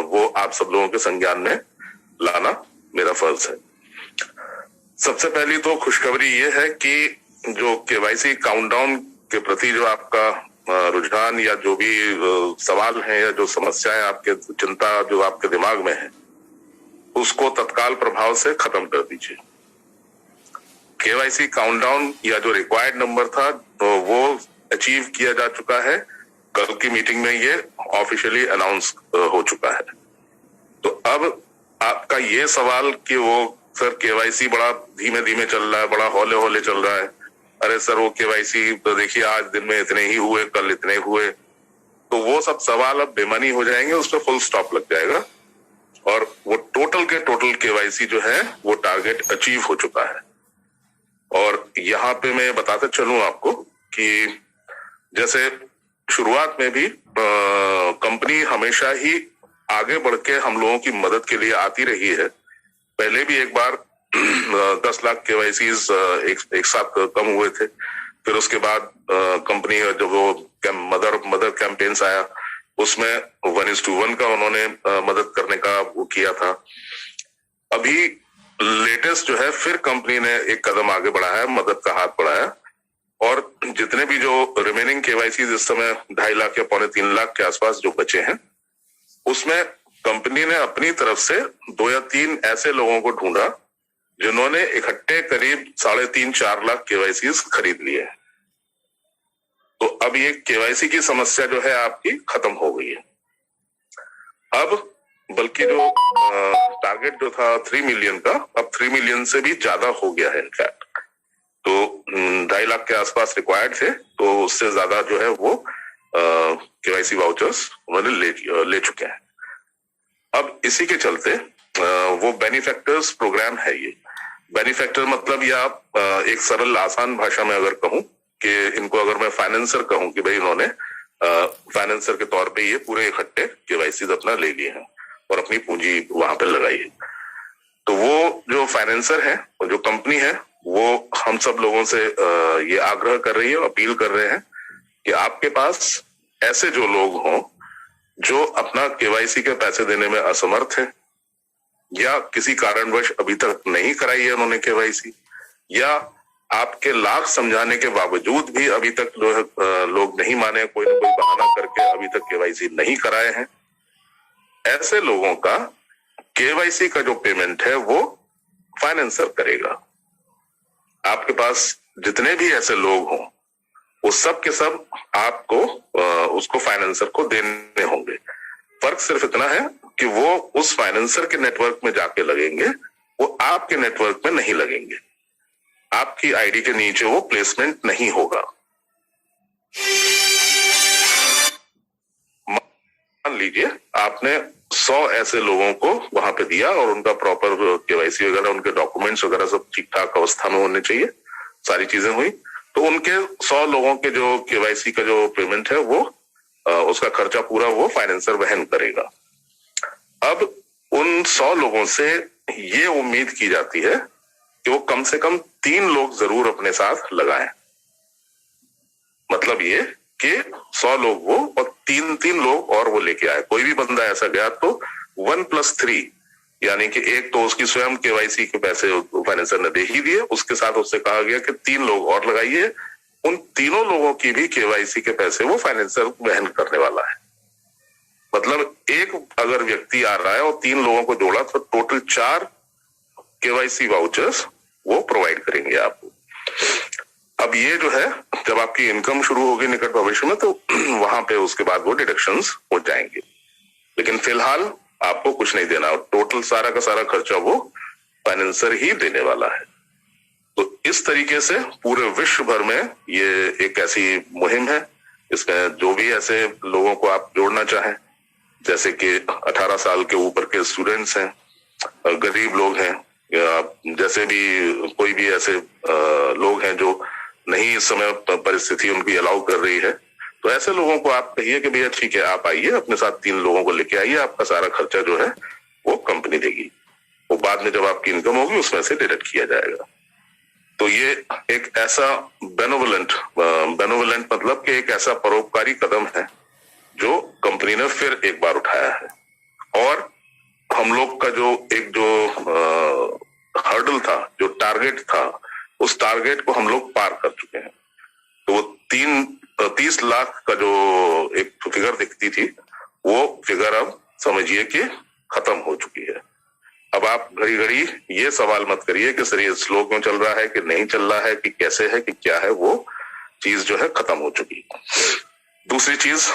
वो आप सब लोगों के संज्ञान में लाना मेरा फर्ज है। सबसे पहली तो खुशखबरी ये है कि जो केवाईसी काउंटडाउन के प्रति जो आपका रुझान या जो भी सवाल है या जो समस्याएं आपके चिंता जो आपके दिमाग में है, उसको तत्काल प्रभाव से खत्म कर दीजिए। केवाईसी काउंटडाउन या जो रिक्वायर्ड नंबर था वो अचीव किया जा चुका है। कल की मीटिंग में ये ऑफिशियली अनाउंस हो चुका है। तो अब आपका ये सवाल कि वो सर केवाईसी बड़ा धीमे धीमे चल रहा है, बड़ा हौले हौले चल रहा है, अरे सर वो केवाईसी तो देखिए आज दिन में इतने ही हुए, कल इतने हुए, तो वो सब सवाल अब बेमानी हो जाएंगे, उस पर फुल स्टॉप लग जाएगा और वो टोटल के टोटल केवाईसी जो है वो टारगेट अचीव हो चुका है। और यहाँ पे मैं बताते चलूं आपको कि जैसे शुरुआत में भी कंपनी हमेशा ही आगे बढ़ के हम लोगों की मदद के लिए आती रही है। पहले भी एक बार 10 लाख केवाईसीज एक साथ कम हुए थे। फिर उसके बाद कंपनी जो वो मदर कैंपेन्स आया, उसमें 1:1 का उन्होंने मदद करने का वो किया था। अभी लेटेस्ट जो है फिर कंपनी ने एक कदम आगे बढ़ाया, मदद का हाथ बढ़ाया और जितने भी जो रिमेनिंग केवाईसी इस समय 2.5 लाख या 2.25 लाख के आसपास जो बचे हैं, उसमें कंपनी ने अपनी तरफ से 2 या 3 ऐसे लोगों को ढूंढा जिन्होंने इकट्ठे करीब 3.5-4 लाख केवाईसी खरीद लिए। तो अब ये केवाईसी की समस्या जो है आपकी खत्म हो गई है। अब बल्कि जो टारगेट जो था 3 मिलियन का, अब 3 मिलियन से भी ज्यादा हो गया है इनफैक्ट। तो 2.5 लाख के आसपास रिक्वायर्ड थे, तो उससे ज्यादा जो है वो केवाईसी वाउचर्स उन्होंने ले चुके हैं। अब इसी के चलते वो बेनिफैक्टर्स प्रोग्राम है। ये बेनिफैक्टर मतलब या एक सरल आसान भाषा में अगर कहूं कि इनको अगर मैं फाइनेंसर कहूं कि भाई इन्होंने फाइनेंसर के तौर पे ये पूरे इकट्ठे केवाईसी अपना ले लिए हैं और अपनी पूंजी वहां पे लगाई है। तो वो जो फाइनेंसर है और जो कंपनी है वो हम सब लोगों से ये आग्रह कर रही है, अपील कर रहे हैं कि आपके पास ऐसे जो लोग हों जो अपना केवाईसी के पैसे देने में असमर्थ है या किसी कारणवश अभी तक नहीं कराई है उन्होंने केवाईसी, या आपके लाख समझाने के बावजूद भी अभी तक लोग नहीं माने, कोई ना कोई बहाना करके अभी तक केवाईसी नहीं कराए हैं, ऐसे लोगों का केवाईसी का जो पेमेंट है वो फाइनेंसर करेगा। आपके पास जितने भी ऐसे लोग हों वो सब के सब आपको उसको फाइनेंसर को देने होंगे। फर्क सिर्फ इतना है कि वो उस फाइनेंसर के नेटवर्क में जाके लगेंगे, वो आपके नेटवर्क में नहीं लगेंगे, आपकी आईडी के नीचे वो प्लेसमेंट नहीं होगा। मान लीजिए आपने 100 ऐसे लोगों को वहां पे दिया और उनका प्रॉपर केवाईसी वगैरह, उनके डॉक्यूमेंट्स वगैरह सब ठीक ठाक अवस्था में होने चाहिए, सारी चीजें हुई, तो उनके 100 लोगों के जो केवाईसी का जो पेमेंट है वो उसका खर्चा पूरा वो फाइनेंसर वहन करेगा। अब उन 100 लोगों से ये उम्मीद की जाती है कि वो कम से कम 3 लोग जरूर अपने साथ लगाएं। मतलब ये कि 100 लोग वो और 3 लोग और वो लेके आए। कोई भी बंदा ऐसा गया तो 1+3 यानी कि एक तो उसकी स्वयं केवाईसी के पैसे फाइनेंसर ने दे ही दिए, उसके साथ उससे कहा गया कि 3 लोग और लगाइए, उन तीनों लोगों की भी केवाईसी के पैसे वो फाइनेंसर वहन करने वाला है। मतलब एक अगर व्यक्ति आ रहा है और 3 लोगों को जोड़ा तो टोटल 4 केवाईसी वाउचर्स वो प्रोवाइड करेंगे आपको। अब ये जो है जब आपकी इनकम शुरू होगी निकट भविष्य में तो वहां पे उसके बाद वो डिडक्शंस हो जाएंगे, लेकिन फिलहाल आपको कुछ नहीं देना, टोटल सारा का सारा खर्चा वो फाइनेंसर ही देने वाला है। तो इस तरीके से पूरे विश्व भर में ये एक ऐसी मुहिम है, इसमें जो भी ऐसे लोगों को आप जोड़ना चाहें, जैसे कि 18 साल के ऊपर के स्टूडेंट्स हैं, गरीब लोग हैं, या जैसे भी कोई भी ऐसे लोग हैं जो नहीं इस समय परिस्थिति उनकी अलाउ कर रही है, तो ऐसे लोगों को आप कहिए कि भैया ठीक है आप आइए, अपने साथ 3 लोगों को लेके आइए, आपका सारा खर्चा जो है वो कंपनी देगी, वो बाद में जब आपकी इनकम होगी उसमें से डिडक्ट किया जाएगा। तो ये एक ऐसा बेनोवलेंट मतलब कि एक ऐसा परोपकारी कदम है जो कंपनी ने फिर एक बार उठाया है। और हम लोग का जो हर्डल था, जो टारगेट था, उस टारगेट को हम लोग पार कर चुके हैं। तो वो 30 लाख का जो एक फिगर दिखती थी, वो फिगर अब समझिए कि खत्म हो चुकी है। अब आप घड़ी घड़ी ये सवाल मत करिए कि सर ये स्लो क्यों चल रहा है, कि नहीं चल रहा है, कि कैसे है, कि क्या है, वो चीज जो है खत्म हो चुकी। दूसरी चीज,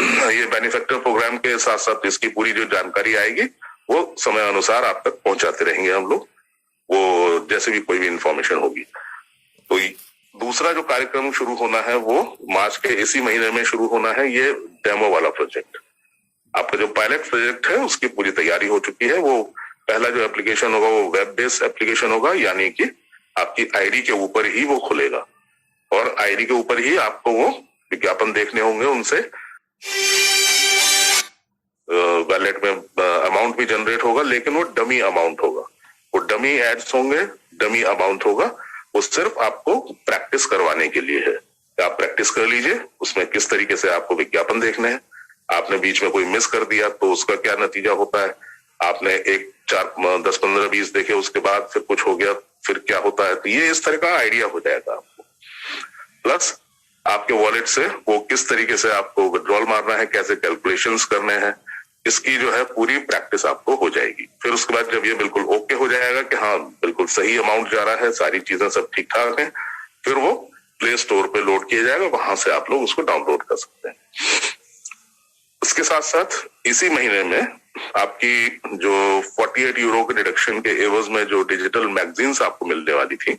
ये बेनिफैक्टर प्रोग्राम के साथ साथ इसकी पूरी जो जानकारी आएगी वो समय अनुसार आप तक पहुंचाते रहेंगे हम लोग, वो जैसे भी कोई भी इंफॉर्मेशन होगी। तो दूसरा जो कार्यक्रम शुरू होना है वो मार्च के इसी महीने में शुरू होना है, ये डेमो वाला प्रोजेक्ट। आपका जो पायलट प्रोजेक्ट है उसकी पूरी तैयारी हो चुकी है। वो पहला जो एप्लीकेशन होगा वो वेब बेस्ड एप्लीकेशन होगा, यानी कि आपकी आईडी के ऊपर ही वो खुलेगा और आईडी के ऊपर ही आपको वो विज्ञापन देखने होंगे। उनसे वैलेट में अमाउंट भी जनरेट होगा, लेकिन वो डमी अमाउंट होगा, वो डमी एड्स होंगे, डमी अमाउंट होगा। वो सिर्फ आपको प्रैक्टिस करवाने के लिए है। आप प्रैक्टिस कर लीजिए उसमें किस तरीके से आपको विज्ञापन देखने हैं। आपने बीच में कोई मिस कर दिया तो उसका क्या नतीजा होता है, आपने 1, 4, 10, 15, 20 देखे, उसके बाद फिर कुछ हो गया, फिर क्या होता है। तो ये इस तरह का आइडिया हो जाएगा आपको। प्लस आपके वॉलेट से वो किस तरीके से आपको विड्रॉल मारना है, कैसे कैलकुलेशंस करने हैं, इसकी जो है पूरी प्रैक्टिस आपको हो जाएगी। फिर उसके बाद जब ये बिल्कुल ओके हो जाएगा कि हाँ बिल्कुल सही अमाउंट जा रहा है, सारी चीजें सब ठीक ठाक हैं, फिर वो प्ले स्टोर पे लोड किया जाएगा, वहां से आप लोग उसको डाउनलोड कर सकते हैं। इसके साथ साथ इसी महीने में आपकी जो 48 यूरो के डिडक्शन के एवज में जो डिजिटल मैगजीन्स आपको मिलने वाली थी,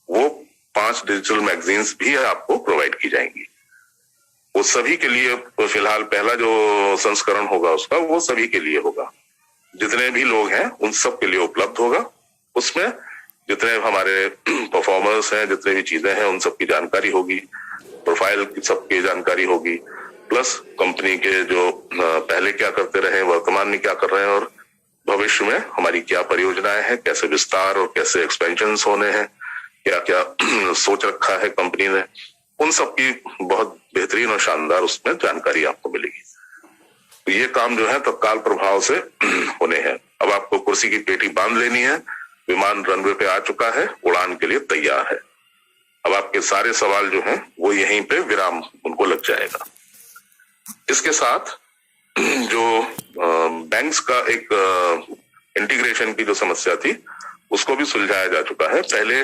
वो 5 डिजिटल मैगजीन्स भी आपको प्रोवाइड की जाएंगी। वो सभी के लिए फिलहाल पहला जो संस्करण होगा उसका वो सभी के लिए होगा, जितने भी लोग हैं उन सब के लिए उपलब्ध होगा। उसमें जितने हमारे परफॉर्मर्स हैं, जितने भी चीजें हैं, उन सब की जानकारी होगी, प्रोफाइल की सबकी जानकारी होगी, प्लस कंपनी के जो पहले क्या करते रहे, वर्तमान में क्या कर रहे हैं और भविष्य में हमारी क्या परियोजनाएं हैं, कैसे विस्तार और कैसे एक्सपेंशन होने हैं, क्या क्या सोच रखा है कंपनी ने, उन सब की बहुत बेहतरीन और शानदार उसमें जानकारी आपको मिलेगी। तो ये काम जो है तत्काल प्रभाव से होने हैं। अब आपको कुर्सी की पेटी बांध लेनी है, विमान रनवे पे आ चुका है, उड़ान के लिए तैयार है। अब आपके सारे सवाल जो हैं वो यहीं पे विराम उनको लग जाएगा। इसके साथ जो बैंक्स का एक इंटीग्रेशन की जो समस्या थी उसको भी सुलझाया जा चुका है। पहले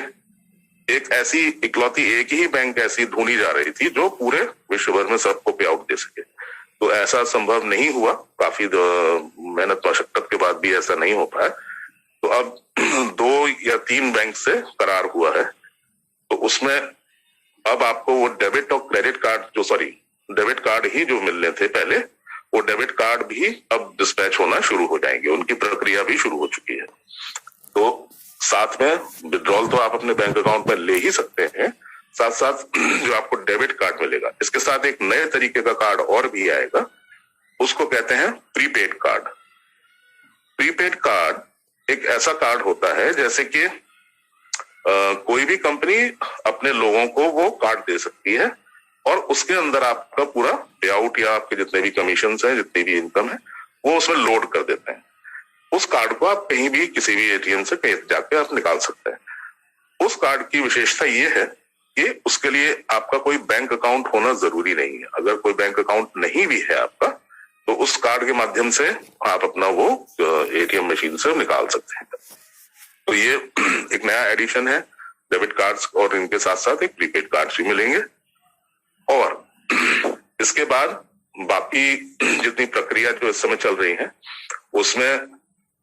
एक ऐसी इकलौती एक ही बैंक ऐसी ढूंढी जा रही थी जो पूरे विश्व भर में सबको पे आउट दे सके, तो ऐसा संभव नहीं हुआ। काफी मेहनत मशक्कत के बाद भी ऐसा नहीं हो पाया। तो अब 2 या 3 बैंक से करार हुआ है, तो उसमें अब आपको वो डेबिट और क्रेडिट कार्ड डेबिट कार्ड ही जो मिलने थे पहले, वो डेबिट कार्ड भी अब डिस्पैच होना शुरू हो जाएंगे, उनकी प्रक्रिया भी शुरू हो चुकी है। तो साथ में विड्रॉल तो आप अपने बैंक अकाउंट में ले ही सकते हैं, साथ साथ जो आपको डेबिट कार्ड मिलेगा, इसके साथ एक नए तरीके का कार्ड और भी आएगा, उसको कहते हैं प्रीपेड कार्ड। प्रीपेड कार्ड एक ऐसा कार्ड होता है जैसे कि कोई भी कंपनी अपने लोगों को वो कार्ड दे सकती है और उसके अंदर आपका पूरा पे आउट या आपके जितने भी कमीशन हैं, जितनी भी इनकम है, वो उसमें लोड कर देते हैं। उस कार्ड को आप कहीं भी किसी भी एटीएम से कहीं जाके आप निकाल सकते हैं। उस कार्ड की विशेषता ये है कि उसके लिए आपका कोई बैंक अकाउंट होना जरूरी नहीं है। अगर कोई बैंक अकाउंट नहीं भी है आपका, तो उस कार्ड के माध्यम से आप अपना वो एटीएम मशीन से निकाल सकते हैं। तो ये एक नया एडिशन है डेबिट कार्ड्स, और इनके साथ साथ एक प्रीपेड कार्ड भी मिलेंगे। और इसके बाद बाकी जितनी प्रक्रिया जो इस समय चल रही है उसमें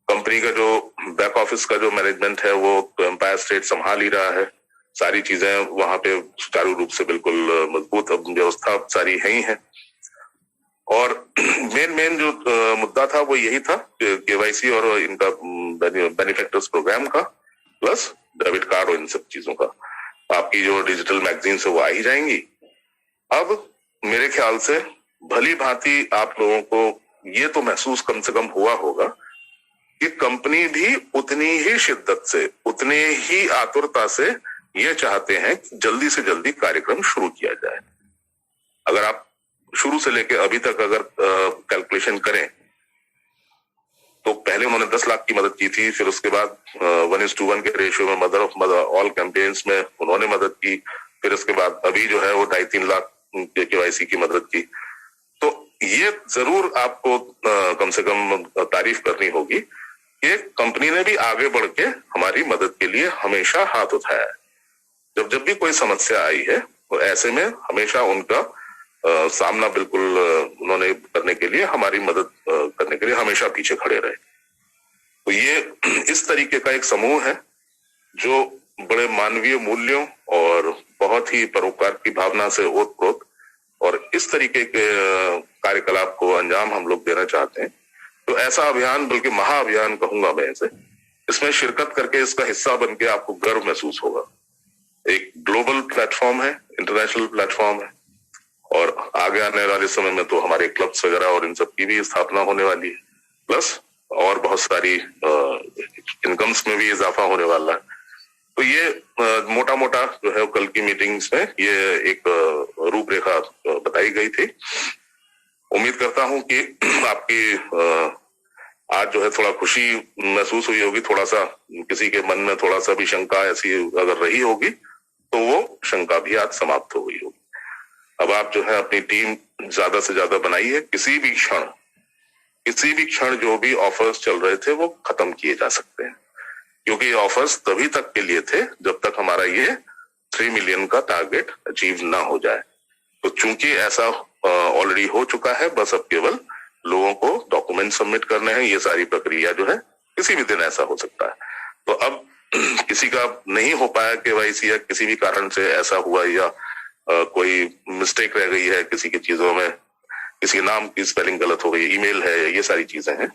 कंपनी का जो बैक ऑफिस का जो मैनेजमेंट है वो तो एम्पायर स्टेट संभाल ही रहा है। सारी चीजें वहां पे सुचारू रूप से बिल्कुल मजबूत व्यवस्था सारी है ही है। और मेन जो मुद्दा था वो यही था, केवाईसी और इनका बेनिफिटर्स प्रोग्राम का, प्लस डेबिट कार्ड और इन सब चीजों का। आपकी जो डिजिटल मैगजीन है वो आ ही जाएंगी। अब मेरे ख्याल से भली भांति आप लोगों को ये तो महसूस कम से कम हुआ होगा कि कंपनी भी उतनी ही शिद्दत से, उतने ही आतुरता से ये चाहते हैं कि जल्दी से जल्दी कार्यक्रम शुरू किया जाए। अगर आप शुरू से लेकर अभी तक अगर कैलकुलेशन करें तो पहले उन्होंने 10 लाख की मदद की थी, फिर उसके बाद 1:1 के रेशियो में mother of mother all campaigns में उन्होंने मदद की, फिर उसके बाद अभी जो है वो 2.5-3 लाख के KYC की मदद की। तो ये जरूर आपको कम से कम तारीफ करनी होगी कि कंपनी ने भी आगे बढ़ के हमारी मदद के लिए हमेशा हाथ उठाया है। जब जब भी कोई समस्या आई है तो ऐसे में हमेशा उनका सामना बिल्कुल उन्होंने करने के लिए, हमारी मदद करने के लिए हमेशा पीछे खड़े रहे। तो ये इस तरीके का एक समूह है जो बड़े मानवीय मूल्यों और बहुत ही परोपकार की भावना से ओतप्रोत और इस तरीके के कार्यकलाप को अंजाम हम लोग देना चाहते हैं। तो ऐसा अभियान, बल्कि महाअभियान कहूंगा मैं इसे, इसमें शिरकत करके इसका हिस्सा बन के आपको गर्व महसूस होगा। एक ग्लोबल प्लेटफॉर्म है, इंटरनेशनल प्लेटफॉर्म है, और आगे आने वाले समय में तो हमारे क्लब्स वगैरह और इन सब की भी स्थापना होने वाली है, प्लस और बहुत सारी इनकम्स में भी इजाफा होने वाला है। तो ये मोटा मोटा जो है कल की मीटिंग्स में ये एक रूपरेखा बताई गई थी। उम्मीद करता हूं कि आपकी आज जो है थोड़ा खुशी महसूस हुई होगी, थोड़ा सा किसी के मन में थोड़ा सा भी शंका ऐसी अगर रही होगी तो वो शंका भी आज समाप्त हो गई होगी। अब आप जो है अपनी टीम ज्यादा से ज्यादा बनाइए। किसी भी क्षण जो भी ऑफर्स चल रहे थे वो खत्म किए जा सकते हैं, क्योंकि ये ऑफर्स तभी तक के लिए थे जब तक हमारा ये 3 मिलियन का टारगेट अचीव ना हो जाए। तो चूंकि ऐसा ऑलरेडी हो चुका है, बस अब केवल लोगों को डॉक्यूमेंट सबमिट करने हैं। ये सारी प्रक्रिया जो है किसी भी दिन ऐसा हो सकता है। तो अब किसी का नहीं हो पाया KYC या किसी भी कारण से ऐसा हुआ या कोई मिस्टेक रह गई है किसी की चीजों में, किसी नाम की स्पेलिंग गलत हो गई, ईमेल है, ये सारी चीजें हैं,